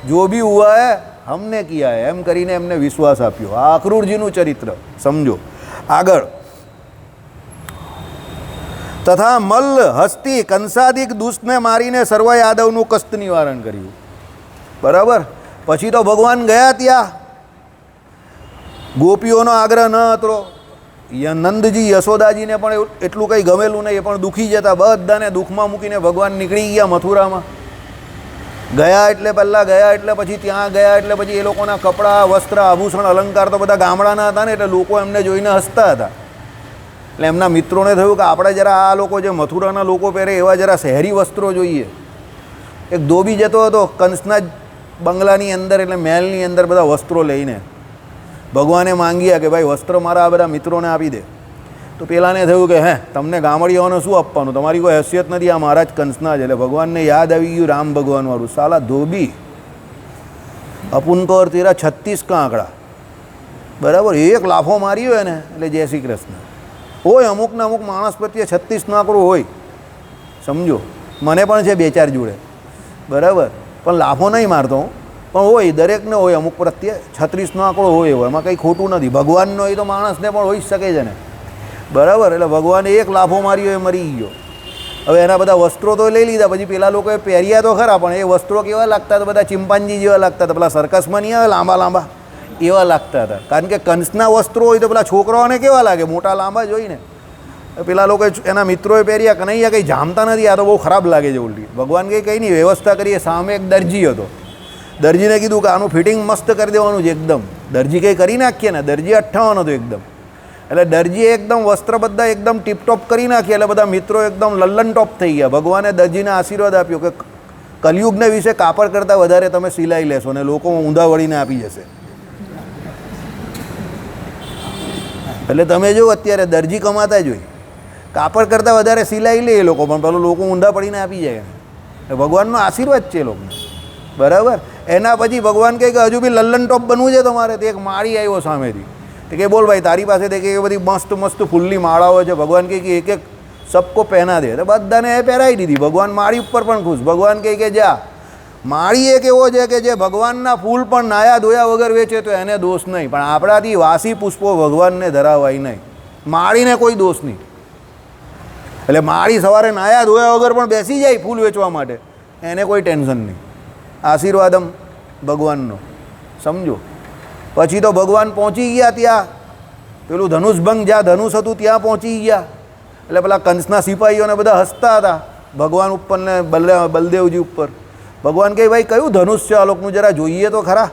જો भी हुआ है હમને કિયા હે, એમ કરીને એમને વિશ્વાસ આપ્યો. આ અક્રૂરજીનું ચરિત્ર સમજો. આગળ, તથા મલ્લ હસ્તી કંસાદિક દુષ્ટને મારીને સર્વ યાદવનું કષ્ટ નિવારણ કર્યું. બરાબર. પછી તો ભગવાન ગયા ત્યાં. ગોપીઓનો આગ્રહ ન હતો. નંદજી યશોદાજીને પણ એટલું કંઈ ગમેલું નહીં, એ પણ દુઃખી જતા. બધાને દુઃખમાં મૂકીને ભગવાન નીકળી ગયા મથુરામાં. ગયા એટલે પહેલાં ગયા એટલે પછી ત્યાં ગયા એટલે પછી એ લોકોના કપડાં, વસ્ત્ર, આભૂષણ, અલંકાર તો બધા ગામડાના હતા ને, એટલે લોકો એમને જોઈને હસતા હતા. એટલે એમના મિત્રોને થયું કે આપણે જરા આ લોકો જે મથુરાના લોકો પહેરે એવા જરા શહેરી વસ્ત્રો જોઈએ. એક ધોબી જતો હતો કંસના બંગલાની અંદર, એટલે મહેલની અંદર બધા વસ્ત્રો લઈને. ભગવાને માંગ્યા કે ભાઈ વસ્ત્ર મારા આ બધા મિત્રોને આપી દે. તો પેલાને થયું કે હે, તમને ગામડીઓને શું આપવાનું, તમારી કોઈ હેસિયત નથી, આ મહારાજ કંસના છે. એટલે ભગવાનને યાદ આવી ગયું રામ ભગવાનવાળું. સાલા ધોબી, અપુન પર તેરા 36 કા આંકડા. બરાબર. એક લાફો માર્યો હોય ને એટલે જય શ્રી કૃષ્ણ હોય. અમુકના અમુક માણસ પ્રત્યે 36નો આંકડો હોય, સમજો. મને પણ છે 2-4 જોડે. બરાબર. પણ લાફો નહીં મારતો હું, પણ હોય, દરેકને હોય. અમુક પ્રત્યે 36નો આંકડો હોય એવો, એમાં કંઈ ખોટું નથી. ભગવાનનો હોય તો માણસને પણ હોઈ શકે છે ને. બરાબર. એટલે ભગવાને એક લાફો માર્યો એ મરી ગયો. હવે એના બધા વસ્ત્રો તો લઈ લીધા. પછી પેલા લોકોએ પહેર્યા તો ખરા, પણ એ વસ્ત્રો કેવા લાગતા હતા, બધા ચિમ્પાન્જી જેવા લાગતા હતા. પેલા સર્કસમાં નહીં આવે લાંબા લાંબા, એવા લાગતા હતા. કારણ કે કંસના વસ્ત્રો હોય તો પેલા છોકરાઓને કેવા લાગે, મોટા લાંબા જ હોય ને. પેલા લોકો એના મિત્રોએ પહેર્યા કે નહીં, કંઈ જામતા નથી, આ તો બહુ ખરાબ લાગે છે ઉલટી. ભગવાન કંઈ નહીં, વ્યવસ્થા કરીએ. સામે એક દરજી હતો. દરજીને કીધું કે આનું ફિટિંગ મસ્ત કરી દેવાનું છે એકદમ. દરજી કંઈ કરી નાખીએ ને. દરજી 58 હતો એકદમ. એટલે દરજીએ એકદમ વસ્ત્ર બધા એકદમ ટીપટોપ કરી નાખી. એટલે બધા મિત્રો એકદમ લલ્લન ટોપ થઈ ગયા. ભગવાને દરજીને આશીર્વાદ આપ્યો કે કલયુગને વિશે કાપડ કરતાં વધારે તમે સિલાઈ લેશો ને લોકો ઊંધા વળીને આપી જશે. એટલે તમે જો અત્યારે દરજી કમાતા જ હોય, કાપડ કરતાં વધારે સિલાઈ લે એ લોકો, પણ પેલો લોકો ઊંધા પડીને આપી જાય. ભગવાનનો આશીર્વાદ છે એ લોકોને. બરાબર. એના પછી ભગવાન કહે કે હજુ બી લલ્લન ટોપ બનવું છે તમારે. તે એક માળી આવ્યો સામેથી. તો કે બોલ ભાઈ, તારી પાસે તે કે એ બધી મસ્ત મસ્ત ફૂલની માળાઓ છે. ભગવાન કહે કે એક એક સબકો પહેના દે. તો બધાને એ પહેરાવી દીધી. ભગવાન માળી ઉપર પણ ખુશ. ભગવાન કહે કે જા, માળી એક એવો છે કે જે ભગવાનના ફૂલ પણ નાયા ધોયા વગર વેચે તો એને દોષ નહીં, પણ આપણાથી વાસી પુષ્પો ભગવાનને ધરાવાય નહીં. માળીને કોઈ દોષ નહીં. એટલે માળી સવારે નાયા ધોયા વગર પણ બેસી જાય ફૂલ વેચવા માટે, એને કોઈ ટેન્શન નહીં. આશીર્વાદમ ભગવાનનો, સમજો. પછી તો ભગવાન પહોંચી ગયા ત્યાં. પેલું ધનુષભંગ જ્યાં ધનુષ હતું ત્યાં પહોંચી ગયા. એટલે પેલા કંસના સિપાહીઓને બધા હસતા હતા ભગવાન ઉપર ને બલદેવજી ઉપર. ભગવાન કહે ભાઈ કયું ધનુષ છે આ લોકોનું, જરા જોઈએ તો ખરા.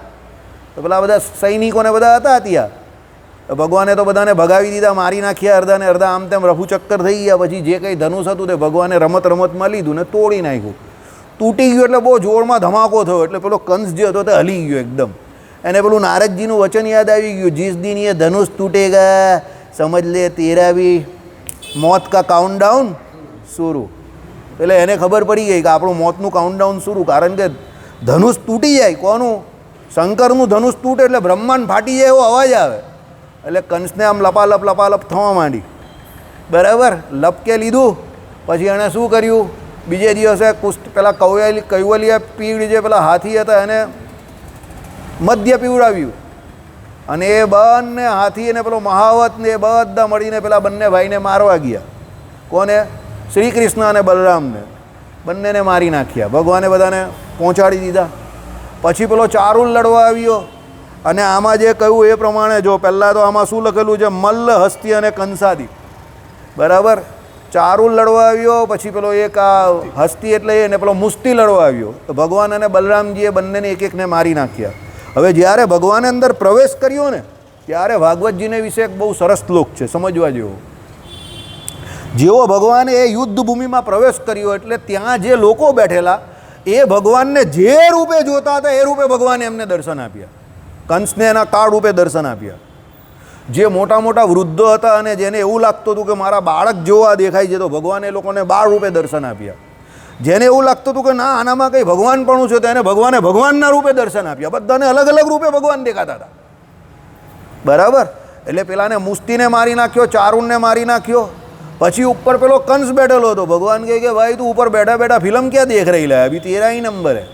તો પેલા બધા સૈનિકોને બધા હતા ત્યાં. ભગવાને તો બધાને ભગાવી દીધા, મારી નાખ્યા. અડધાને અડધા આમ તેમ રફુચક્કર થઈ ગયા. પછી જે કંઈ ધનુષ હતું તે ભગવાને રમતમાં લીધું ને તોડી નાખ્યું. તૂટી ગયું એટલે બહુ જોરમાં ધમાકો થયો. એટલે પેલો કંસ જે હતો તે હલી ગયો એકદમ. એને પેલું નારદજીનું વચન યાદ આવી ગયું, જીસ દિન એ ધનુષ તૂટેગા સમજ લે તેરા બી મોત કા કાઉન્ટડાઉન શરૂ. એટલે એને ખબર પડી ગઈ કે આપણું મોતનું કાઉન્ટડાઉન શરૂ. કારણ કે ધનુષ તૂટી જાય. કોનું? શંકરનું ધનુષ તૂટે એટલે બ્રહ્માંડ ફાટી જાય એવો અવાજ આવે. એટલે કંસને આમ લપાલપ થવા માંડી. બરાબર. લપકે લીધું. પછી એણે શું કર્યું, બીજે દિવસે પેલા કૈવલ્ય પીડ જે પેલા હાથી હતા એને મધ્ય પીવડાવ્યું. અને એ બંને હાથી અને પેલો મહાવત ને એ બધા મળીને પેલા બંને ભાઈને મારવા ગયા. કોને? શ્રી કૃષ્ણ અને બલરામને. બંનેને મારી નાખ્યા. ભગવાને બધાને પહોંચાડી દીધા. પછી પેલો ચારુલ લડવા આવ્યો. અને આમાં જે કહ્યું એ પ્રમાણે જો, પહેલાં તો આમાં શું લખેલું છે, મલ્લ હસ્તી અને કંસાદી. બરાબર. ચારુલ લડવા આવ્યો. પછી પેલો એક આ હસ્તી એટલે એને પેલો મુસ્તી લડવા આવ્યો. તો ભગવાન અને બલરામજીએ બંનેને એક એકને મારી નાખ્યા. હવે જ્યારે ભગવાને અંદર પ્રવેશ કર્યો ને ત્યારે ભાગવતજીને વિશે એક બહુ સરસ શ્લોક છે, સમજવા જેવો. જેવો ભગવાને એ યુદ્ધ ભૂમિમાં પ્રવેશ કર્યો એટલે ત્યાં જે લોકો બેઠેલા એ ભગવાનને જે રૂપે જોતા હતા એ રૂપે ભગવાને એમને દર્શન આપ્યા. કંસને એના કાળ રૂપે દર્શન આપ્યા. જે મોટા મોટા વૃદ્ધો હતા અને જેને એવું લાગતું હતું કે મારા બાળક જેવો આ દેખાય છે, તો ભગવાને એ લોકોને બાળ રૂપે દર્શન આપ્યા. જેને એવું લાગતું હતું કે ના આનામાં કંઈ ભગવાનપણું છે તો એને ભગવાને ભગવાનના રૂપે દર્શન આપ્યા. બધાને અલગ અલગ રૂપે ભગવાન દેખાતા હતા. બરાબર. એટલે પેલાને મુસ્તીને મારી નાખ્યો, ચારુણને મારી નાખ્યો. પછી ઉપર પેલો કંસ બેઠેલો હતો. ભગવાન કહે કે ભાઈ તું ઉપર બેઠા બેઠા ફિલ્મ ક્યાં દેખ રહી લે, અભી તેરા ही नंबर है.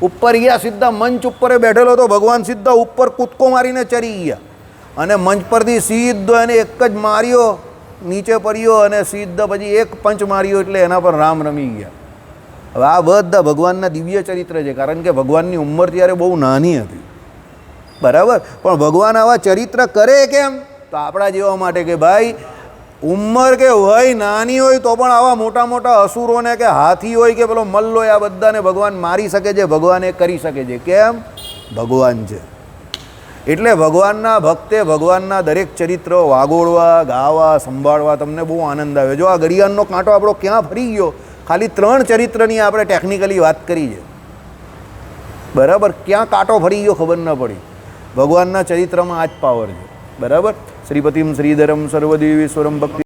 ઉપર ગયા સીધા મંચ ઉપર બેઠેલો તો ભગવાન સીધા ઉપર કૂદકો મારીને ચરી ગયા અને મંચ પરથી સીધો એને એક જ માર્યો, નીચે પડ્યો અને સીધા પછી એક પંચ માર્યો એટલે એના પર રામ રમી ગયા. હવે આ બધા ભગવાનના દિવ્ય ચરિત્ર છે, કારણ કે ભગવાનની ઉંમર ત્યારે બહુ નાની હતી, બરાબર. પણ ભગવાન આવા ચરિત્ર કરે કેમ? તો આપણા જેવા માટે કે ભાઈ ઉંમર કે વય નાની હોય તો પણ આવા મોટા મોટા અસુરોને કે હાથી હોય કે પેલો મલ્લ હોય આ બધાને ભગવાન મારી શકે છે, ભગવાન એ કરી શકે છે. કેમ? ભગવાન છે. એટલે ભગવાનના ભક્તે ભગવાનના દરેક ચરિત્રો વાગોળવા, ગાવા, સંભાળવા તમને બહુ આનંદ આવે. જો આ ઘડિયાળનો કાંટો આપણો ક્યાં ફરી ગયો, ખાલી 3 ચરિત્રની આપણે ટેકનિકલી વાત કરી છે, બરાબર. ક્યાં કાંટો ફરી ગયો ખબર ન પડી. ભગવાનના ચરિત્રમાં આ જ પાવર છે, બરાબર. શ્રીપતિમ શ્રીધરમ સર્વદેવીશ્વરમ ભક્તિ